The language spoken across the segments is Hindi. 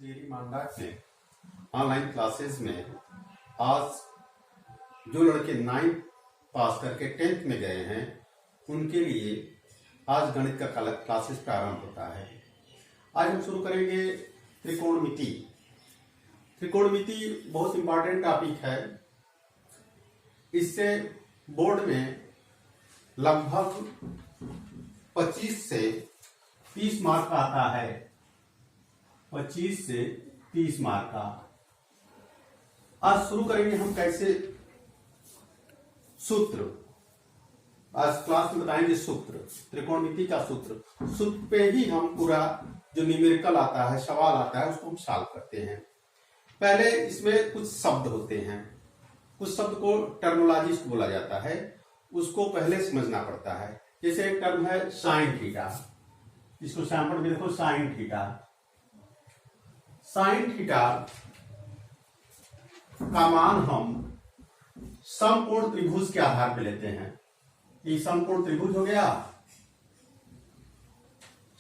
जेरी मांडा के ऑनलाइन क्लासेस में आज जो लड़के 9th पास करके 10th में गए हैं उनके लिए आज गणित का क्लासेस प्रारंभ होता है। आज हम शुरू करेंगे त्रिकोणमिति। त्रिकोणमिति बहुत इंपॉर्टेंट टॉपिक है। इससे बोर्ड में लगभग 25 से 30 मार्क का आता है। 25 से 30 मार्क का। आज शुरू करेंगे हम कैसे सूत्र। आज क्लास में बताएंगे सूत्र, त्रिकोणमिति का सूत्र पे ही हम पूरा जो न्यूमेरिकल आता है, सवाल आता है, उसको हम सॉल्व करते हैं। पहले इसमें कुछ शब्द होते हैं, कुछ शब्द को टर्मिनोलॉजी बोला जाता है, उसको पहले समझना पड़ता है। जैसे एक टर्म है साइन थीटा, इसको सैंपल में देखो साइन थीटा। साइन थीटा का मान हम समकोण त्रिभुज के आधार पर लेते हैं। ये समकोण त्रिभुज हो गया,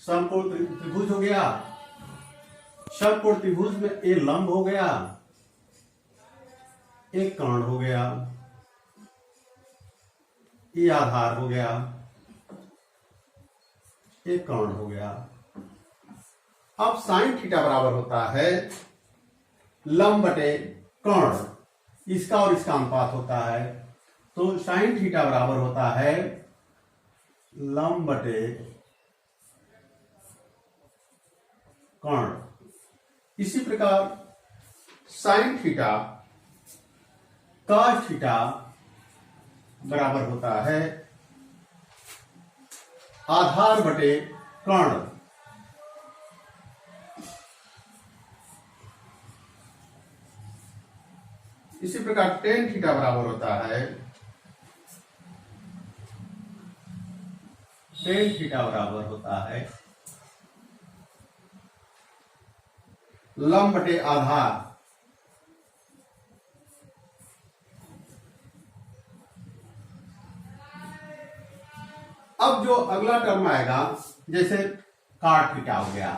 समकोण त्रिभुज हो गया। समकोण त्रिभुज में ए लंब हो गया, एक कर्ण हो गया, ये आधार हो गया, एक कर्ण हो गया। अब साइन थीटा बराबर होता है लंब बटे कर्ण, इसका और इसका अनुपात होता है। तो साइन थीटा बराबर होता है लंब बटे कर्ण। इसी प्रकार साइन थीटा कॉस थीटा बराबर होता है आधार बटे कर्ण। इसी प्रकार टेन थीटा बराबर होता है टेन थीटा बराबर होता है लंब बटे आधार। अब जो अगला टर्म आएगा, जैसे कॉट थीटा हो गया,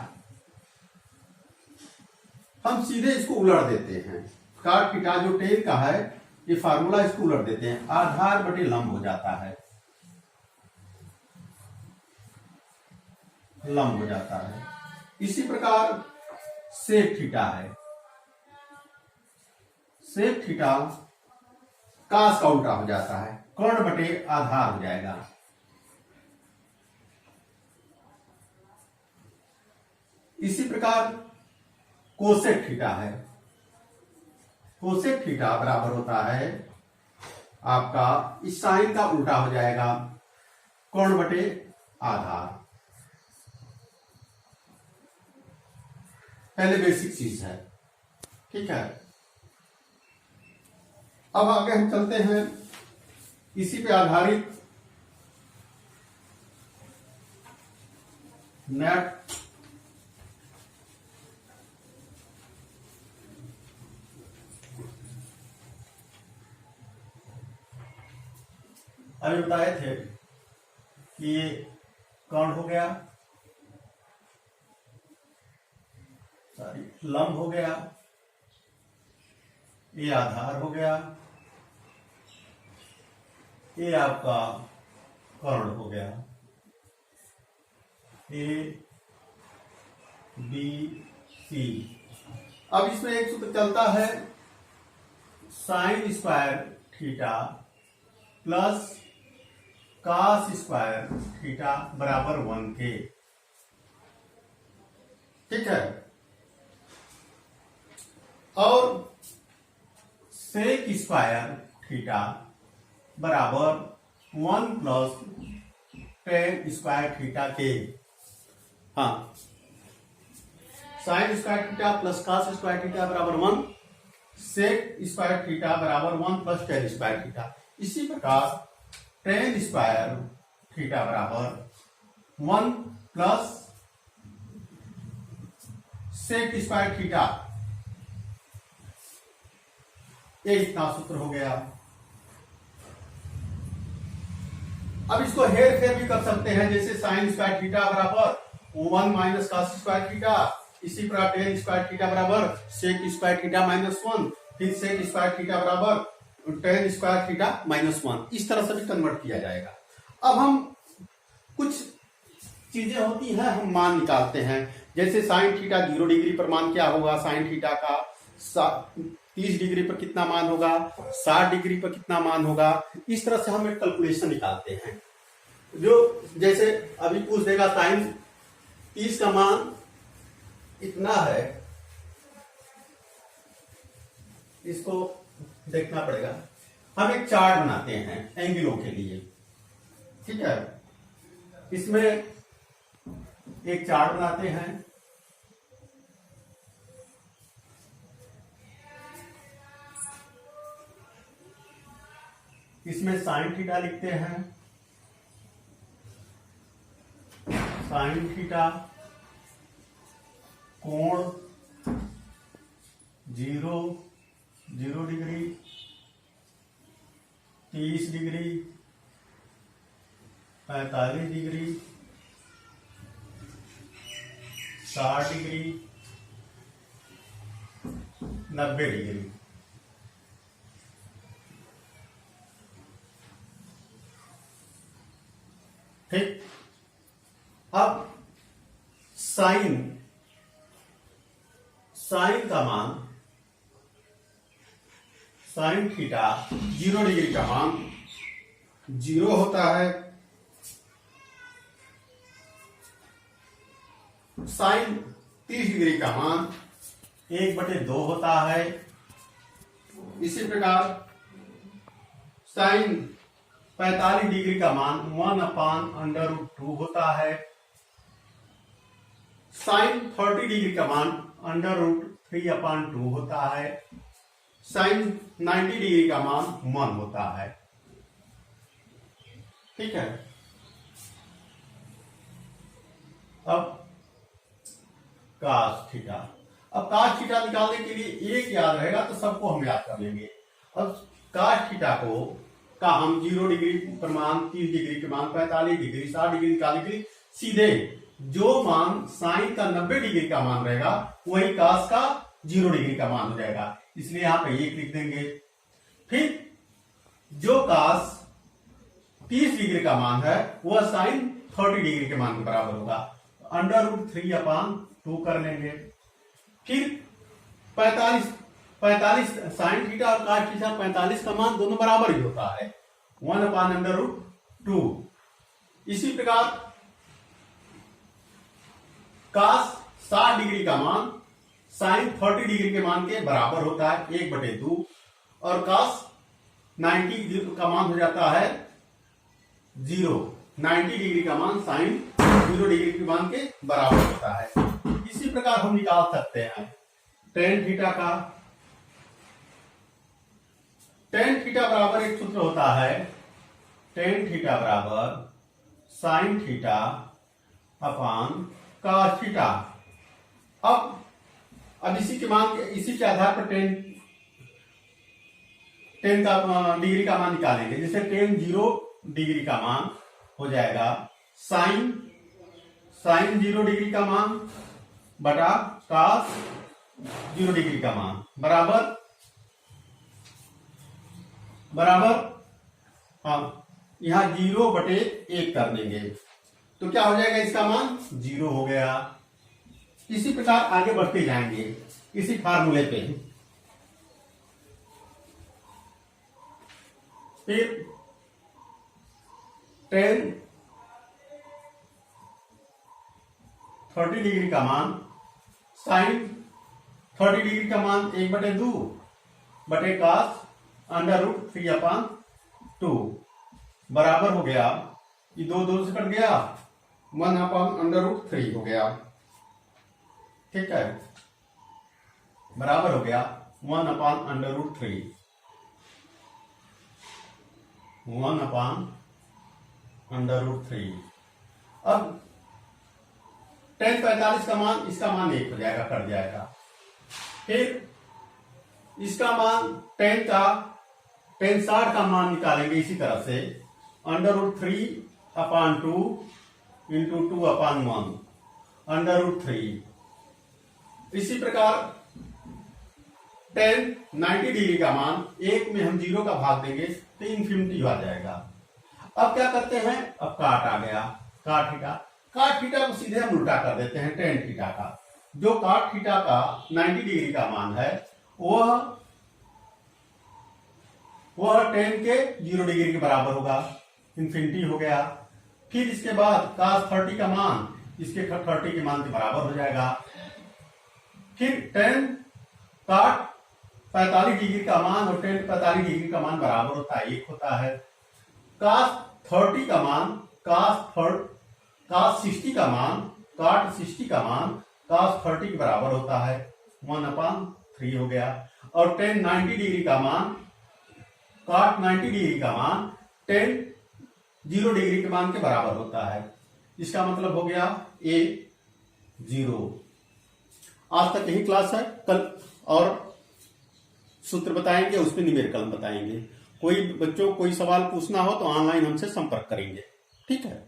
हम सीधे इसको उलट देते हैं। कॉट थीटा जो टेन का है, ये फार्मूला इसको उलट देते हैं, आधार बटे लंब हो जाता है, लंब हो जाता है। इसी प्रकार सेक थीटा है, सेक थीटा कास का उल्टा हो जाता है, कर्ण बटे आधार हो जाएगा। इसी प्रकार कोसेक थीटा है, कोसेक थीटा बराबर होता है आपका इस साइन का उल्टा हो जाएगा, कर्ण बटे आधार। पहले बेसिक चीज है, ठीक है। अब आगे हम चलते हैं इसी पे आधारित नेट अभी बताए थे कि ये कर्ण हो गया, सॉरी लंब हो गया, ये आधार हो गया, ये आपका कर्ण हो गया। A B C. अब इसमें एक सूत्र चलता है sine square theta plus cos square theta बराबर 1 के, ठीक है। और सेक स्क्वायर थीटा बराबर 1 प्लस टेन स्क्वायर थीटा के। हाँ, sign square theta plus cos square theta बराबर 1, सेक स्क्वायर थीटा बराबर 1 प्लस टेन स्क्वायर थीटा। इसी प्रकार टेन स्क्वायर थीटा बराबर 1 प्लस सेक स्क्वायर थीटा, ये इतना सूत्र हो गया। अब इसको हेर फेर भी कर सकते हैं, जैसे साइन स्क्वायर थीटा बराबर 1 माइनस कॉस स्क्वायर थीटा, इसी प्रकार टेन स्क्वायर थीटा बराबर सेक स्क्वायर थीटा -1, फिर सेक स्क्वायर थीटा बराबर टेन स्क्वायर थीटा -1, इस तरह से भी कन्वर्ट किया जाएगा। अब हम कुछ चीजें होती हैं, हम मान निकालते हैं, जैसे साइन थीटा 0 डिग्री पर मान क्या होगा, साइन थीटा का 30 डिग्री पर कितना मान होगा, 60 डिग्री पर कितना मान होगा, इस तरह से हम एक कैलकुलेशन निकालते हैं। जो जैसे अभी पूछ देगा साइन 30 का मान इतना है, इसको देखना पड़ेगा। हम एक चार्ट बनाते हैं एंगलों के लिए, ठीक है। इसमें एक चार्ट बनाते हैं, इसमें साइन थीटा लिखते हैं, साइन थीटा कोण 0 degree, 30 degree, 45 degree, 60 degree, 90 degree. ठीक। अब साइन का मान, साइन थीटा 0 डिग्री का मान 0 होता है, साइन 30 डिग्री का मान 1/2 होता है। इसी प्रकार साइन 45 डिग्री का मान 1/√2 होता है, साइन 30 डिग्री का मान √3/2 होता है, साइन 90 डिग्री का मान 1 होता है। ठीक है। अब कास थीटा, अब कास थीटा निकालने के लिए एक याद रहेगा तो सबको हम याद कर लेंगे। अब कास थीटा को का हम 0 डिग्री पर मान, 30 डिग्री के मान, 45 डिग्री, 60 डिग्री निकालने के लिए सीधे जो मान साइन का 90 डिग्री का मान रहेगा वही कास का 0 डिग्री का मान हो जाएगा, इसलिए यहां पे 1 लिख देंगे। फिर जो कास 30 डिग्री का मान है वह साइन 30 डिग्री के मान के बराबर होगा, √3/2 कर लेंगे। फिर 45 साइन थीटा और कास थीटा 45 का मान दोनों बराबर ही होता है, 1/√2। इसी प्रकार कास 60 डिग्री का मान साइन 30 डिग्री के मान के बराबर होता है, 1/2, और कास 90 का मान हो जाता है 0। 90 डिग्री का मान साइन 0 डिग्री के मान के बराबर होता है। इसी प्रकार हम निकाल सकते हैं टेन थीटा का। टेन थीटा बराबर एक सूत्र होता है, टेन थीटा बराबर sine theta upon cos theta. अब इसी के आधार पर टेन का डिग्री का मान निकालेंगे। जैसे टेन 0 डिग्री का मान हो जाएगा साइन 0 डिग्री का मान बटा कास 0 डिग्री का मान बराबर हम यहां 0/1 कर देंगे तो क्या हो जाएगा, इसका मान 0 हो गया। इसी प्रकार आगे बढ़ते जाएंगे इसी फार्मूले पे। फिर टेन 30 डिग्री का मान साइन 30 डिग्री का मान 1/2 बटे कास √3/2 बराबर हो गया, ये 2 से कट गया, 1/√3 हो गया। ठीक है, बराबर हो गया 1/√3। 1/√3। अब टेन 45 का मान, इसका मान 1 हो जाएगा, कट जाएगा। फिर इसका मान टेन 60 का मान निकालेंगे इसी तरह से, √3/2 × 2/1 √3 इसी प्रकार tan 90 डिग्री का मान 1 में हम 0 का भाग देंगे तो इन्फिनिटी आ जाएगा। अब क्या करते हैं, अब काट आ गया, काट थीटा को सीधे हम उल्टा कर देते हैं tan थीटा का। जो काट थीटा का 90 डिग्री का मान है वह tan के 0 डिग्री के बराबर होगा, इन्फिनिटी हो गया। फिर इसके बाद cos 30 का मान इसके 30 के मान के बराबर हो जाएगा। फिर tan काट 45 डिग्री का मान और tan 45 डिग्री का मान बराबर होता है, 1 होता है। cos 30 का मान cos 60 का मान काट 60 का मान cos 30 के बराबर होता है, 1/3 हो गया। और tan 90 डिग्री का मान काट 90 डिग्री का मान tan 0 डिग्री के मान के बराबर होता है। इसका मतलब हो गया A0। आज तक यही क्लास है, कल और सूत्र बताएंगे, उसमें न्यूमेरिकल बताएंगे। कोई बच्चों कोई सवाल पूछना हो तो ऑनलाइन हमसे संपर्क करेंगे, ठीक है।